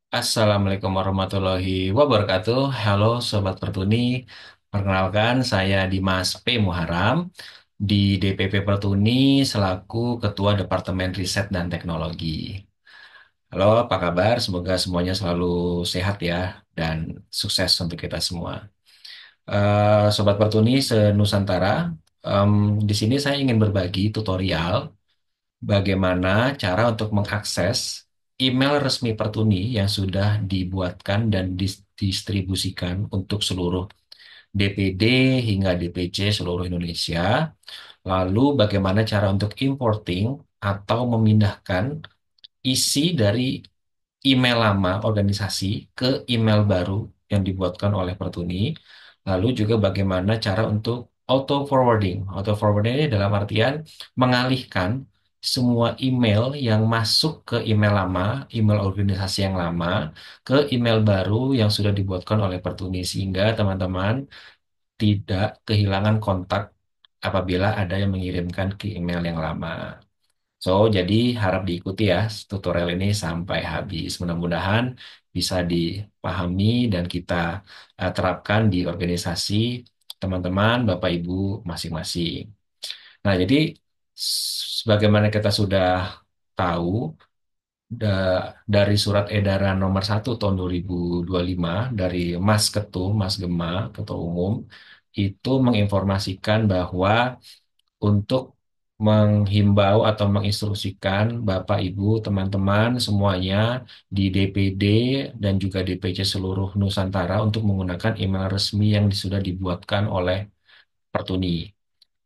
Assalamualaikum warahmatullahi wabarakatuh. Halo Sobat Pertuni, perkenalkan saya Dimas P. Muharam di DPP Pertuni selaku Ketua Departemen Riset dan Teknologi. Halo, apa kabar? Semoga semuanya selalu sehat ya dan sukses untuk kita semua. Sobat Pertuni se-Nusantara, em, di sini saya ingin berbagi tutorial bagaimana cara untuk mengakses email resmi Pertuni yang sudah dibuatkan dan distribusikan untuk seluruh DPD hingga DPC seluruh Indonesia. Lalu bagaimana cara untuk importing atau memindahkan isi dari email lama organisasi ke email baru yang dibuatkan oleh Pertuni. Lalu juga bagaimana cara untuk auto forwarding. Auto forwarding ini dalam artian mengalihkan semua email yang masuk ke email lama, email organisasi yang lama, ke email baru yang sudah dibuatkan oleh Pertuni sehingga teman-teman tidak kehilangan kontak apabila ada yang mengirimkan ke email yang lama. So, jadi harap diikuti ya tutorial ini sampai habis. Mudah-mudahan bisa dipahami dan kita terapkan di organisasi teman-teman, Bapak Ibu masing-masing. Nah, jadi sebagaimana kita sudah tahu dari surat edaran nomor 1 tahun 2025 dari Mas Ketum, Mas Gema, Ketua Umum, itu menginformasikan bahwa untuk menghimbau atau menginstruksikan Bapak, Ibu, teman-teman semuanya di DPD dan juga DPC seluruh Nusantara untuk menggunakan email resmi yang sudah dibuatkan oleh Pertuni.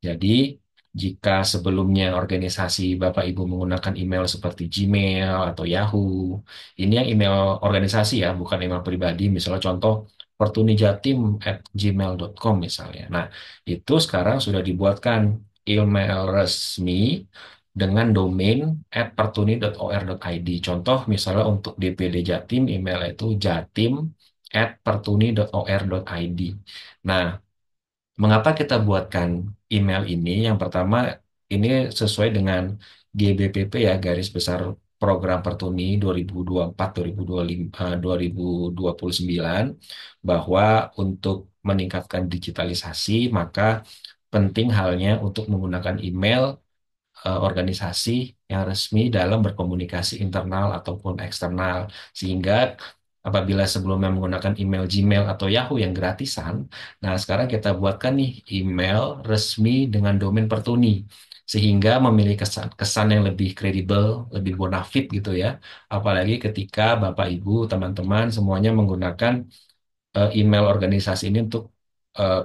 Jadi, jika sebelumnya organisasi Bapak Ibu menggunakan email seperti Gmail atau Yahoo, ini yang email organisasi ya, bukan email pribadi. Misalnya contoh pertunijatim@gmail.com misalnya. Nah, itu sekarang sudah dibuatkan email resmi dengan domain @pertuni.or.id. Contoh misalnya untuk DPD Jatim, email itu jatim@pertuni.or.id. Nah, mengapa kita buatkan email ini? Yang pertama, ini sesuai dengan GBPP ya, garis besar program Pertuni 2024-2025, 2029, bahwa untuk meningkatkan digitalisasi, maka penting halnya untuk menggunakan email organisasi yang resmi dalam berkomunikasi internal ataupun eksternal. Sehingga apabila sebelumnya menggunakan email Gmail atau Yahoo yang gratisan, nah sekarang kita buatkan nih email resmi dengan domain Pertuni. Sehingga memiliki kesan yang lebih kredibel, lebih bonafit gitu ya. Apalagi ketika Bapak, Ibu, teman-teman semuanya menggunakan email organisasi ini untuk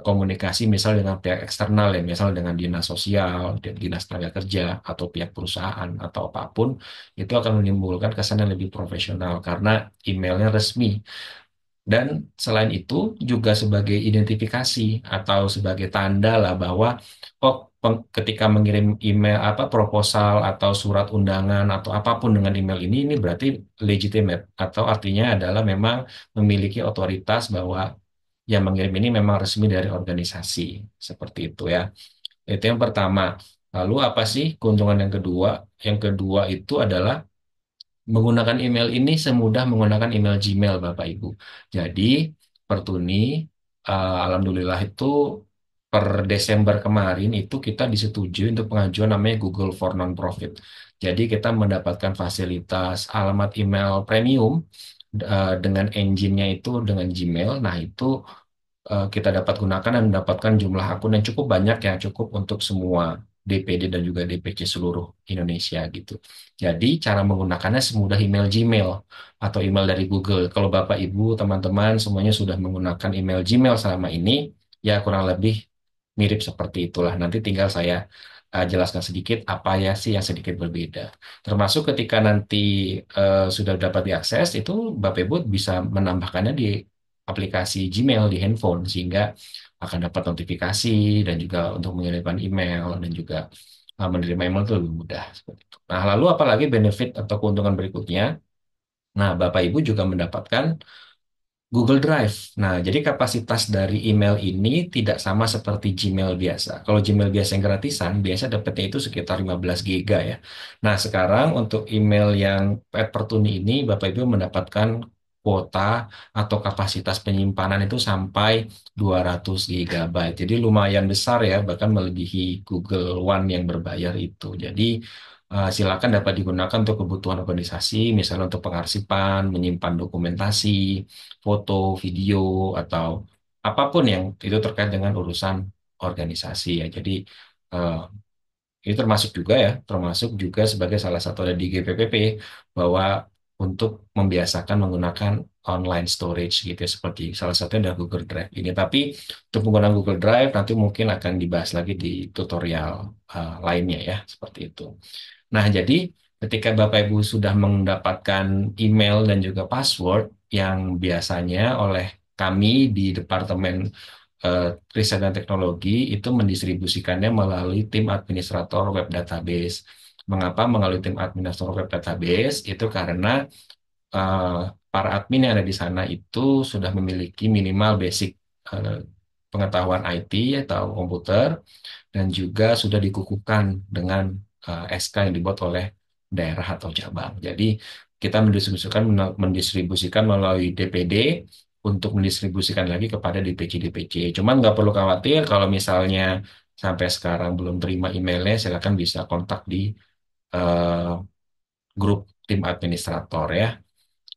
komunikasi misal dengan pihak eksternal ya, misal dengan dinas sosial, dinas tenaga kerja, atau pihak perusahaan, atau apapun, itu akan menimbulkan kesan yang lebih profesional karena emailnya resmi. Dan selain itu juga sebagai identifikasi atau sebagai tanda lah bahwa oh ketika mengirim email apa proposal atau surat undangan atau apapun dengan email ini berarti legitimate atau artinya adalah memang memiliki otoritas bahwa yang mengirim ini memang resmi dari organisasi seperti itu ya. Itu yang pertama. Lalu apa sih keuntungan yang kedua? Yang kedua itu adalah menggunakan email ini semudah menggunakan email Gmail, Bapak Ibu. Jadi, Pertuni, Alhamdulillah itu per Desember kemarin itu kita disetujui untuk pengajuan namanya Google for Non-Profit. Jadi, kita mendapatkan fasilitas alamat email premium dengan engine-nya itu dengan Gmail. Nah, itu kita dapat gunakan dan mendapatkan jumlah akun yang cukup banyak yang cukup untuk semua DPD dan juga DPC seluruh Indonesia gitu. Jadi cara menggunakannya semudah email Gmail atau email dari Google. Kalau Bapak, Ibu, teman-teman semuanya sudah menggunakan email Gmail selama ini, ya kurang lebih mirip seperti itulah. Nanti tinggal saya jelaskan sedikit apa ya sih yang sedikit berbeda. Termasuk ketika nanti sudah dapat diakses, itu Bapak Ibu bisa menambahkannya di aplikasi Gmail di handphone sehingga akan dapat notifikasi dan juga untuk mengirimkan email dan juga menerima email itu lebih mudah seperti itu. Nah, lalu apalagi benefit atau keuntungan berikutnya? Nah, Bapak Ibu juga mendapatkan Google Drive. Nah, jadi kapasitas dari email ini tidak sama seperti Gmail biasa. Kalau Gmail biasa yang gratisan, biasa dapatnya itu sekitar 15 giga ya. Nah, sekarang untuk email yang Pertuni ini, Bapak Ibu mendapatkan kuota atau kapasitas penyimpanan itu sampai 200 GB. Jadi lumayan besar ya, bahkan melebihi Google One yang berbayar itu. Jadi silakan dapat digunakan untuk kebutuhan organisasi, misalnya untuk pengarsipan, menyimpan dokumentasi, foto, video, atau apapun yang itu terkait dengan urusan organisasi ya. Jadi eh, ini termasuk juga ya, termasuk juga sebagai salah satu ada di GPPP bahwa untuk membiasakan menggunakan online storage gitu ya, seperti salah satunya ada Google Drive ini. Tapi untuk menggunakan Google Drive nanti mungkin akan dibahas lagi di tutorial lainnya ya, seperti itu. Nah, jadi ketika Bapak Ibu sudah mendapatkan email dan juga password yang biasanya oleh kami di Departemen Riset dan Teknologi itu mendistribusikannya melalui tim administrator web database. Mengapa melalui tim administrator web database? Itu karena eh, para admin yang ada di sana itu sudah memiliki minimal basic eh, pengetahuan IT atau komputer dan juga sudah dikukuhkan dengan SK yang dibuat oleh daerah atau cabang. Jadi kita mendistribusikan melalui DPD untuk mendistribusikan lagi kepada DPC-DPC. Cuman nggak perlu khawatir kalau misalnya sampai sekarang belum terima emailnya, silakan bisa kontak di eh, grup tim administrator ya.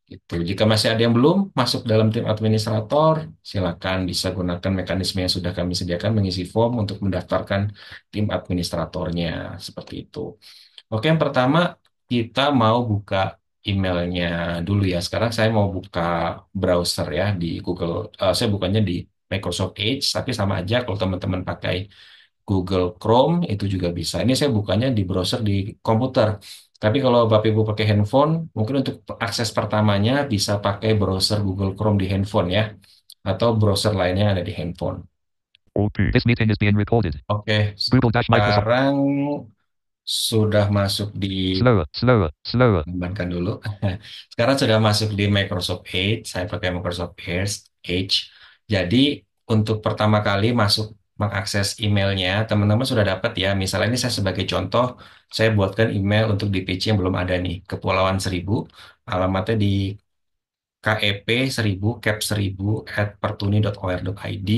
Gitu. Jika masih ada yang belum masuk dalam tim administrator, silakan bisa gunakan mekanisme yang sudah kami sediakan mengisi form untuk mendaftarkan tim administratornya seperti itu. Oke, yang pertama kita mau buka emailnya dulu ya. Sekarang saya mau buka browser ya di Google. Saya bukanya di Microsoft Edge, tapi sama aja kalau teman-teman pakai Google Chrome itu juga bisa. Ini saya bukanya di browser di komputer. Tapi kalau Bapak Ibu pakai handphone, mungkin untuk akses pertamanya bisa pakai browser Google Chrome di handphone ya, atau browser lainnya yang ada di handphone. This meeting is being recorded. Oke, Google-Microsoft. sekarang sudah masuk di Slower. Kembangkan dulu. Sekarang sudah masuk di Microsoft Edge. Saya pakai Microsoft Edge. Jadi untuk pertama kali masuk mengakses emailnya, teman-teman sudah dapat ya. Misalnya ini saya sebagai contoh, saya buatkan email untuk DPC yang belum ada nih. Kepulauan Seribu, alamatnya di KEP 1000 cap1000@pertuni.or.id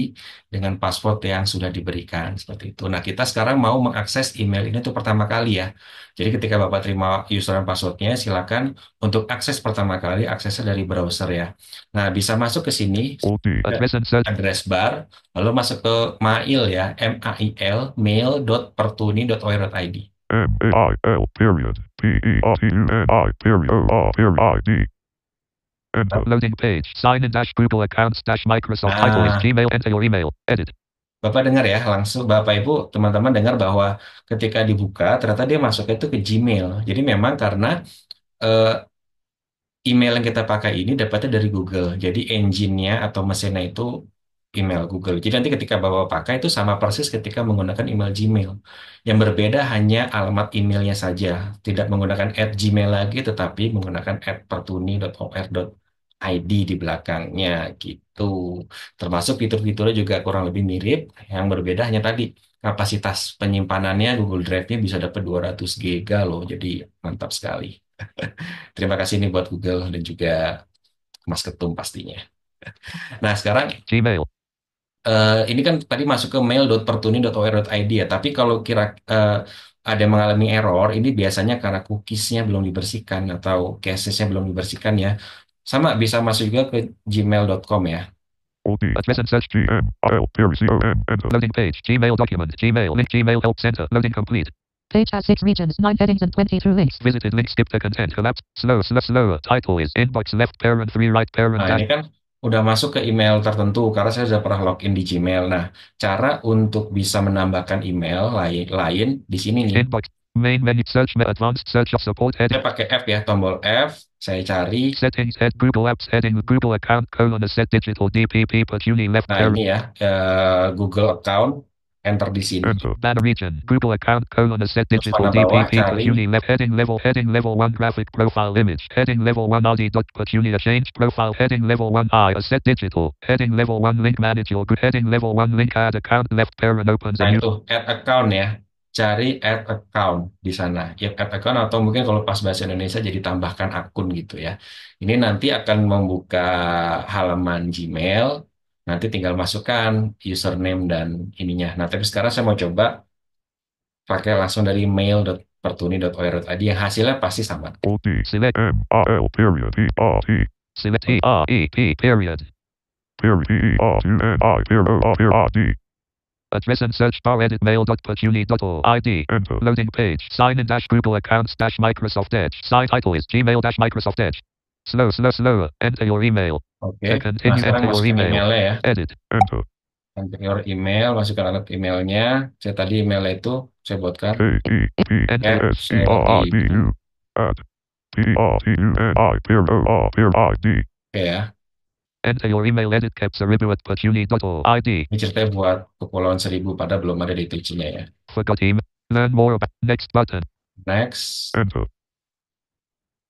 dengan password yang sudah diberikan seperti itu. Nah, kita sekarang mau mengakses email ini untuk pertama kali ya. Jadi ketika Bapak terima user dan passwordnya, silakan untuk akses pertama kali aksesnya dari browser ya. Nah, bisa masuk ke sini ke Address and search. address bar, lalu masuk ke mail ya, mail mail.pertuni.or.id. MAIL period. PERTUNI period OR period ID. Enter. Loading page. Sign in dash Google accounts dash Microsoft title is Nah, Gmail. Enter your email. Edit. Bapak dengar ya, langsung Bapak Ibu, teman-teman dengar bahwa ketika dibuka, ternyata dia masuknya itu ke Gmail. Jadi memang karena eh, email yang kita pakai ini dapatnya dari Google. Jadi engine-nya atau mesinnya itu email Google. Jadi nanti ketika Bapak pakai itu sama persis ketika menggunakan email Gmail. Yang berbeda hanya alamat emailnya saja. Tidak menggunakan @gmail lagi, tetapi menggunakan @pertuni.or.id di belakangnya gitu. Termasuk fitur-fiturnya juga kurang lebih mirip. Yang berbeda hanya tadi kapasitas penyimpanannya Google Drive-nya bisa dapat 200 GB loh. Jadi mantap sekali. Terima kasih nih buat Google dan juga Mas Ketum pastinya. Nah, sekarang Gmail. ini kan tadi masuk ke mail.pertuni.or.id ya, tapi kalau kira ada yang mengalami error, ini biasanya karena cookies-nya belum dibersihkan atau cache-nya belum dibersihkan ya. Sama bisa masuk juga ke gmail.com ya. Address and search GMIL period COM. Enter. Loading page. Gmail document. Gmail link. Gmail help center. Loading complete. Page has 6 regions, 9 headings, and 22 links. Visited link. Skip the content. Collapse. Slower. Title is inbox left parent 3 right parent Nah, ini dash. kan udah masuk ke email tertentu karena saya sudah pernah login di Gmail. Nah, cara untuk bisa menambahkan email lain di sini nih. Inbox. Main menu. Search. Advanced search of support heading. Saya pakai F ya, tombol F. Saya cari. Settings. Head. Google Apps heading. Google account. Set digital DPP. Pertuni left Nah, parent. ini ya, Google account. Enter di sini. Enter. Banner region. Google account. Set Terus digital panah bawah DPP. cari. Pertuni left heading level. Heading level 1 graphic profile image. Heading level 1 Audi. Pertuni change profile. Heading level 1 I. Set digital. Heading level 1 link manage your good. Heading level 1 link add account left parent opens a Nah, new. itu add account ya. cari add account di sana. Ya, add account atau mungkin kalau pas bahasa Indonesia jadi tambahkan akun gitu ya. Ini nanti akan membuka halaman Gmail. Nanti tinggal masukkan username dan ininya. Nah, tapi sekarang saya mau coba pakai langsung dari mail.pertuni.or.id yang hasilnya pasti sama. OD. Select MIL period ERT. Select EREP period. Period ERTNI period D. Address and search bar edit mail.pertuni.org. Enter. Loading page. Sign in dash Google accounts dash Microsoft Edge. Site title is Gmail dash Microsoft Edge. Slower. Enter your email. Oke. To Nah, continue, sekarang enter your masukkan email. emailnya ya. Edit. Enter. Enter your email, masukkan alamat emailnya. Saya tadi emailnya itu saya buatkan KEPSCRIBU at PRTUNI period ID. Oke ya. Enter your email. Edit capsaribu at pertuni.org. Ini ceritanya buat Kepulauan Seribu pada belum ada deteksinya ya. Forgot email. Learn more about next button. Next. Enter.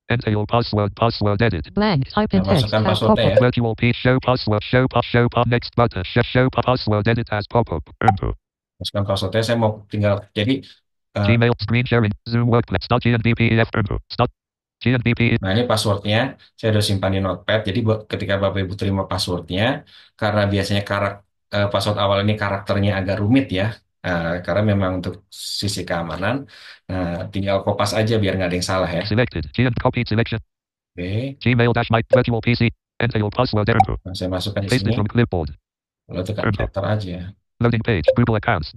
Enter your password. Password edit. Blank. Type in Nah, text. masukkan As passwordnya pop-up. ya. Virtual P. Show password. Show pop. Next button. Show password edit as pop-up. Enter. Masukkan passwordnya. Saya mau tinggal. Jadi, Gmail screen sharing. Zoom workplace. Start GNBPF. Enter. Start GNBP. nah ini passwordnya. Saya udah simpan di notepad. Jadi ketika Bapak Ibu terima passwordnya, karena biasanya password awal ini karakternya agak rumit ya. Karena memang untuk sisi keamanan. Nah, tinggal kopas aja biar nggak ada yang salah ya. Selected. GN copied selection. Oke. Gmail dash my virtual PC. Enter your password. Enter. Nah, saya masukkan di Paste sini. it from clipboard. Lalu tekan Enter. enter aja. Loading page. Google accounts.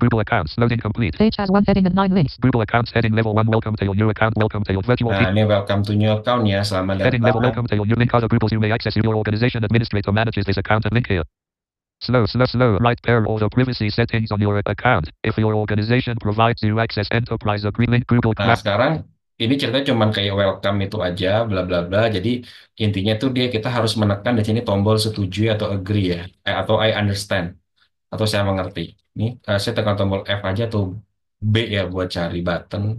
Loading complete. Page has one heading and 9 links. Google accounts heading level 1. Welcome to your new account. Welcome to your virtual Nah, PC. ini welcome to new account ya. Selamat Heading level. datang. Welcome to your new link. Other Googles you may access. Your organization administrator manages this account and link here. Slow. Right pair order privacy settings on your account. If your organization provides you access enterprise agree link Google Nah, Cloud. sekarang ini ceritanya cuman kayak welcome itu aja, bla bla bla. Jadi intinya tuh kita harus menekan di sini tombol setuju atau agree ya, atau I understand atau saya mengerti. Ini saya tekan tombol F aja atau B ya buat cari button.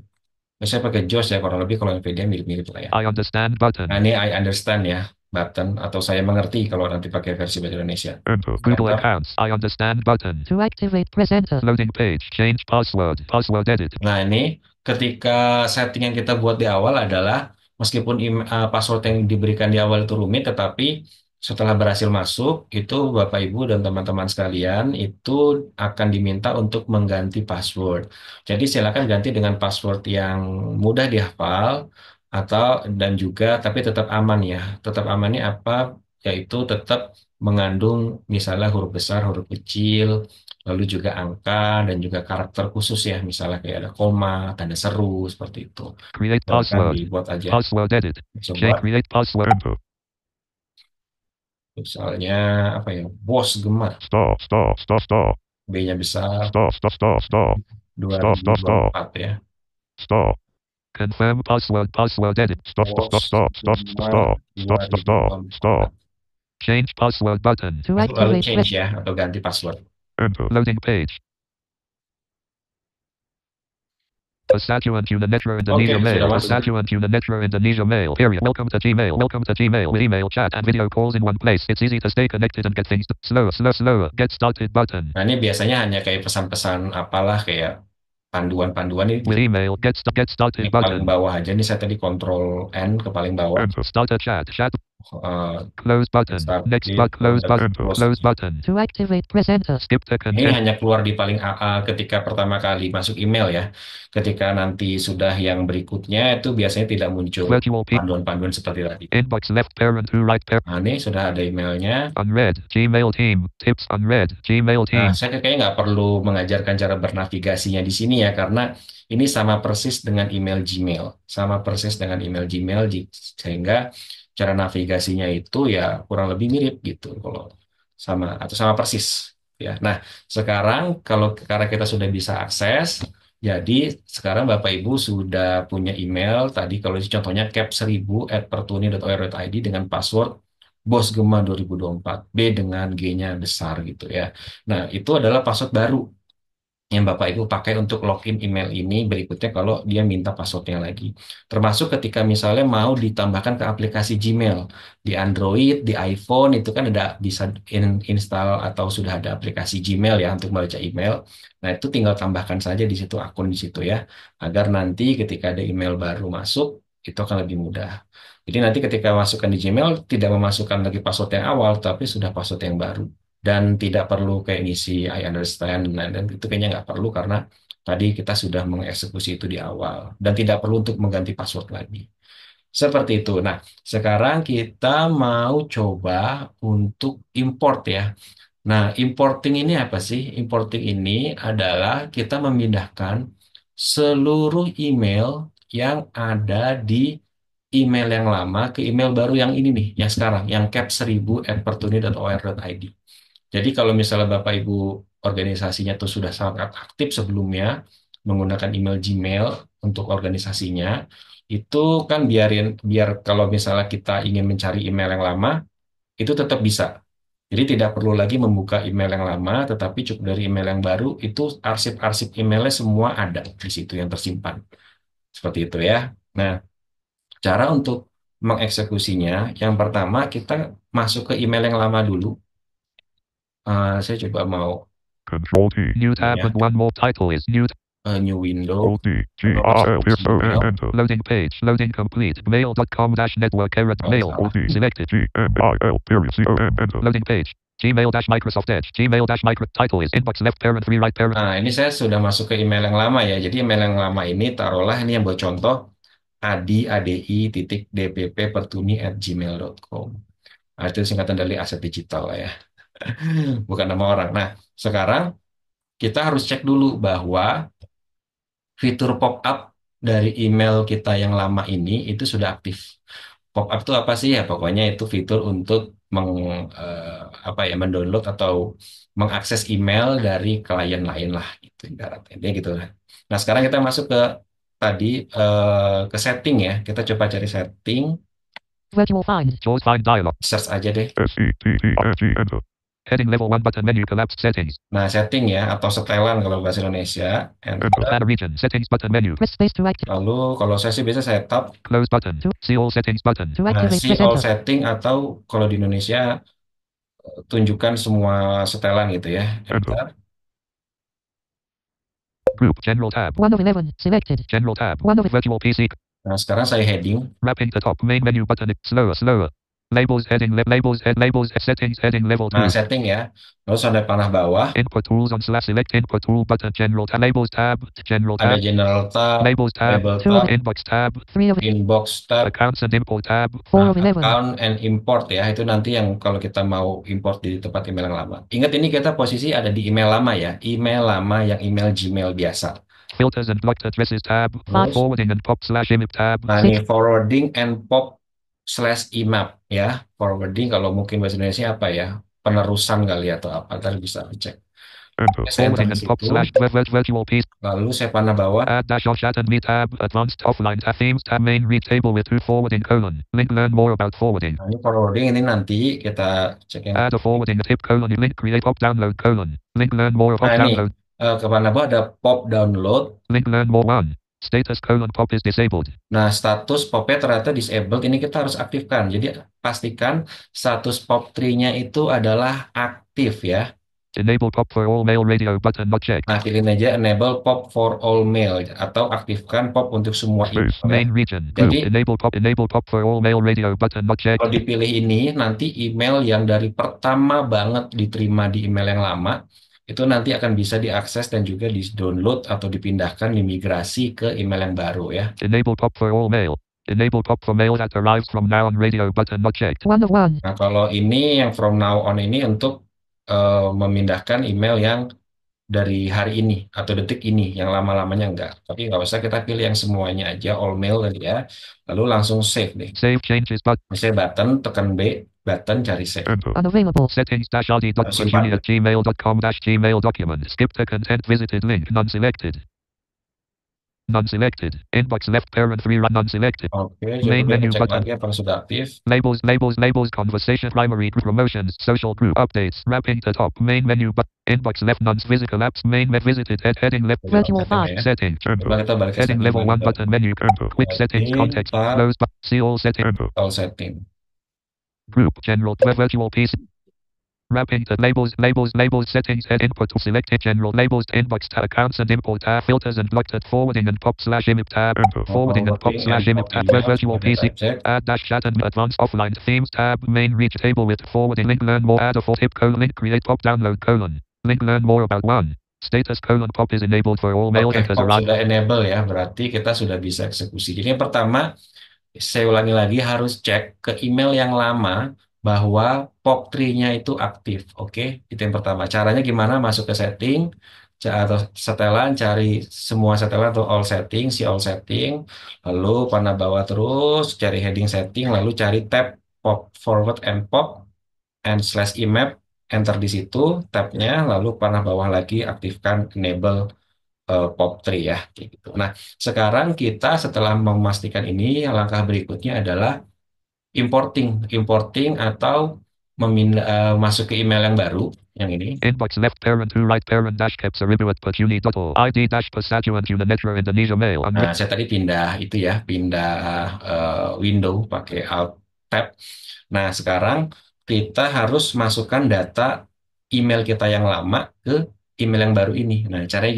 Saya pakai JAWS ya kurang lebih kalau NVIDIA mirip-mirip lah ya. I understand button. Nah, ini I understand ya button atau saya mengerti kalau nanti pakai versi bahasa Indonesia. Enter. Google Enter. accounts. I understand button. To activate, press enter. Loading page. Change password. Password edit. Nah, ini ketika setting yang kita buat di awal adalah meskipun password yang diberikan di awal itu rumit, tetapi setelah berhasil masuk, itu Bapak Ibu dan teman-teman sekalian itu akan diminta untuk mengganti password. Jadi silakan ganti dengan password yang mudah dihafal atau dan juga tapi tetap aman ya. Tetap amannya apa? Yaitu tetap mengandung misalnya huruf besar, huruf kecil, lalu juga angka dan juga karakter khusus ya, misalnya kayak ada koma, tanda seru seperti itu. Create Silakan password. dibuat aja. Password edit. Coba Create password. Enter. misalnya apa ya, bos gemar, Star. B-nya besar, Star. 2024 ya. Star. Confirm password. Password edit. Star. Change password button. To Lalu activate, change ya atau ganti password. Enter. loading page. Passagian Unanetro Indonesia Oke, Mail. sudah masuk. Passagian Unanetro Indonesia Mail. Period. Welcome to Gmail. Email, chat, and video calls in one place. It's easy to stay connected and get things slower. Get started button. Nah, ini biasanya hanya kayak pesan-pesan apalah kayak panduan-panduan ini With email, get started di paling button. bawah aja. Ini saya tadi Ctrl N ke paling bawah. Enter. Start a chat. Eh, Close button. Start Next with close button. Enter. Close button. To activate, press enter. Skip the Ini content. hanya keluar di paling ketika pertama kali masuk email ya. Ketika nanti sudah yang berikutnya itu biasanya tidak muncul Virtual P. panduan-panduan seperti tadi. Inbox left parent to right parent. Nah, ini sudah ada emailnya. Unread. Gmail team. Tips unread. Gmail Nah, team. saya kayaknya nggak perlu mengajarkan cara bernavigasinya di sini ya, karena ini sama persis dengan email Gmail. Sama persis dengan email Gmail, sehingga cara navigasinya itu ya kurang lebih mirip gitu kalau sama atau sama persis ya. Nah, sekarang karena kita sudah bisa akses, jadi sekarang Bapak Ibu sudah punya email tadi kalau ini contohnya cap1000@pertuni.or.id dengan password Bos Gema 2024, B dengan G-nya besar gitu ya. Nah, itu adalah password baru. yang Bapak Ibu pakai untuk login email ini berikutnya kalau dia minta passwordnya lagi. Termasuk ketika misalnya mau ditambahkan ke aplikasi Gmail di Android, di iPhone itu kan ada bisa install atau sudah ada aplikasi Gmail ya untuk membaca email. Nah, itu tinggal tambahkan saja di situ akun di situ ya, agar nanti ketika ada email baru masuk itu akan lebih mudah. Jadi nanti ketika masukkan di Gmail tidak memasukkan lagi password yang awal tapi sudah password yang baru dan tidak perlu kayak ngisi I understand dan itu kayaknya nggak perlu karena tadi kita sudah mengeksekusi itu di awal dan tidak perlu untuk mengganti password lagi. Seperti itu. Nah, sekarang kita mau coba untuk import ya. Nah, importing ini apa sih? Importing ini adalah kita memindahkan seluruh email yang ada di email yang lama ke email baru yang ini nih, yang sekarang, yang cap1000@pertuni.or.id. Jadi kalau misalnya Bapak Ibu organisasinya tuh sudah sangat aktif sebelumnya menggunakan email Gmail untuk organisasinya, itu kan biar kalau misalnya kita ingin mencari email yang lama, itu tetap bisa. Jadi tidak perlu lagi membuka email yang lama, tetapi cukup dari email yang baru, itu arsip-arsip emailnya semua ada di situ yang tersimpan. Seperti itu ya. Nah, cara untuk mengeksekusinya, yang pertama kita masuk ke email yang lama dulu. Saya coba mau Control T. New ini tab ya, and one more title is new. new window. Alt D. G Kalau R masuk L ke P O N Gmail, enter. Loading page. Loading complete. Mail.com dash network error. oh, Mail. salah. Alt D. Selected. G M I L period C O N enter. Loading page. Gmail dash Microsoft Edge. Gmail dash micro. Title is inbox left parent 3 right parent. Nah, ini saya sudah masuk ke email yang lama ya. Jadi email yang lama ini taruhlah ini yang buat contoh adi.pertuni@gmail.com. Nah, itu singkatan dari aset digital lah ya, bukan nama orang. Nah, sekarang kita harus cek dulu bahwa fitur pop-up dari email kita yang lama ini itu sudah aktif. Pop-up itu apa sih ya? Pokoknya itu fitur untuk apa ya, mendownload atau mengakses email dari klien lain lah gitu ibaratnya gitu lah. Nah, sekarang kita masuk ke tadi ke setting ya. Kita coba cari setting, Virtual find. Jaws find dialog. search aja deh. S E T T I N G enter. Heading level 1 button menu collapsed settings. Nah, setting ya atau setelan kalau bahasa Indonesia. Enter. Banner region settings button menu. Press space to activate. Lalu kalau saya sih biasa saya tab. Close button. See all settings button. To Nah, activate, see press all enter. setting atau kalau di Indonesia tunjukkan semua setelan gitu ya. Enter. Enter. Group general tab. 1 of 11. Selected. General tab. 1 of Virtual PC. Nah, sekarang saya heading. Wrapping the top main menu button. Slower, slower. Labels heading labels head labels settings heading level 2. Nah, setting ya. Lalu sampai panah bawah. Input tools on slash select input tool button general tab labels tab general Ada tab general tab, labels tab label Two of tab, inbox tab 3 of inbox tab, accounts and import tab 4 of 11. account and import ya. Itu nanti yang kalau kita mau import di tempat email yang lama. Ingat ini kita posisi ada di email lama ya. Email lama yang email Gmail biasa. filters and blocked addresses tab Terus, forwarding and pop slash imip tab nah ini forwarding and pop slash IMAP ya. Forwarding kalau mungkin bahasa Indonesia apa ya? Penerusan kali atau apa. Ntar bisa cek. Enter. Saya enter forwarding di and pop situ. slash virtual piece Lalu saya panah bawah. add dash or chat and me tab advanced offline tab themes tab main read table with 2 forwarding colon link learn more about forwarding Nah, ini forwarding ini nanti kita cek yang add a forwarding tip colon link create pop download colon link learn more nah pop ini download ke panah bawah ada pop download. link learn more 1 status colon pop is disabled. Nah, status popnya ternyata disabled. Ini kita harus aktifkan. Jadi pastikan status pop tree-nya itu adalah aktif ya. Enable pop for all mail radio button not checked. Nah, pilih aja enable pop for all mail atau aktifkan pop untuk semua email ya. Main region group Jadi enable pop for all mail radio button not checked. kalau dipilih ini nanti email yang dari pertama banget diterima di email yang lama itu nanti akan bisa diakses dan juga di-download atau dipindahkan dimigrasi ke email yang baru ya. Enable pop for all mail. Enable pop for mail that arrives from now on radio button not checked. 1 of 1. Nah, kalau ini yang from now on ini untuk memindahkan email yang dari hari ini atau detik ini, yang lama-lamanya enggak. Tapi nggak usah, kita pilih yang semuanya aja, all mail tadi ya. Lalu langsung save deh. Save changes button. Misalnya button, tekan B, button cari save. Enter. Unavailable. Settings dash rd.virginia at gmail.com dash gmail document. Skip the content visited link non selected. Non-selected. Inbox left parent 3 run non-selected. Oke, Main coba menu kita cek button. lagi apakah sudah aktif. Labels, conversation, primary, promotions, social group, updates, wrapping to top, main menu, but inbox left, physical apps, main visited, heading left, Virtual Setting file. ya. setting, Coba kita balik ke heading setting level 1 lagi. button menu, Enter. quick settings, Setting, context, tab, close, see all settings, Enter. all setting. group, general, virtual PC. Wrapping to labels, settings, head input to selected general labels, inbox tab, accounts and import tab, filters and blocked at forwarding and pop / image tab, Enter. forwarding and pop / image tab, virtual PC, Cek. add dash chat and advanced offline themes tab, main reach table with forwarding link, learn more, add a full tip link, create pop, download link, learn more about one. Status pop is enabled for all mail Oke, enters pop around. sudah enable ya, berarti kita sudah bisa eksekusi. Jadi yang pertama, saya ulangi lagi, harus cek ke email yang lama bahwa POP3-nya itu aktif. Oke, itu yang pertama. Caranya gimana? Masuk ke setting, atau setelan, cari semua setelan atau all setting, all setting, lalu panah bawah terus, cari heading setting, lalu cari tab pop forward and pop and slash imap, enter di situ tabnya, lalu panah bawah lagi aktifkan enable POP3 ya, kayak gitu. Nah, sekarang kita setelah memastikan ini, langkah berikutnya adalah importing atau masuk ke email yang baru, yang ini. Inbox left parent to right parent dash caps aribuat pacuni dotto ID dash pasajuan Unanetro Indonesia mail. Nah, saya tadi pindah itu ya, pindah window pakai Alt Tab. Nah, sekarang kita harus masukkan data email kita yang lama ke email yang baru ini. Nah, caranya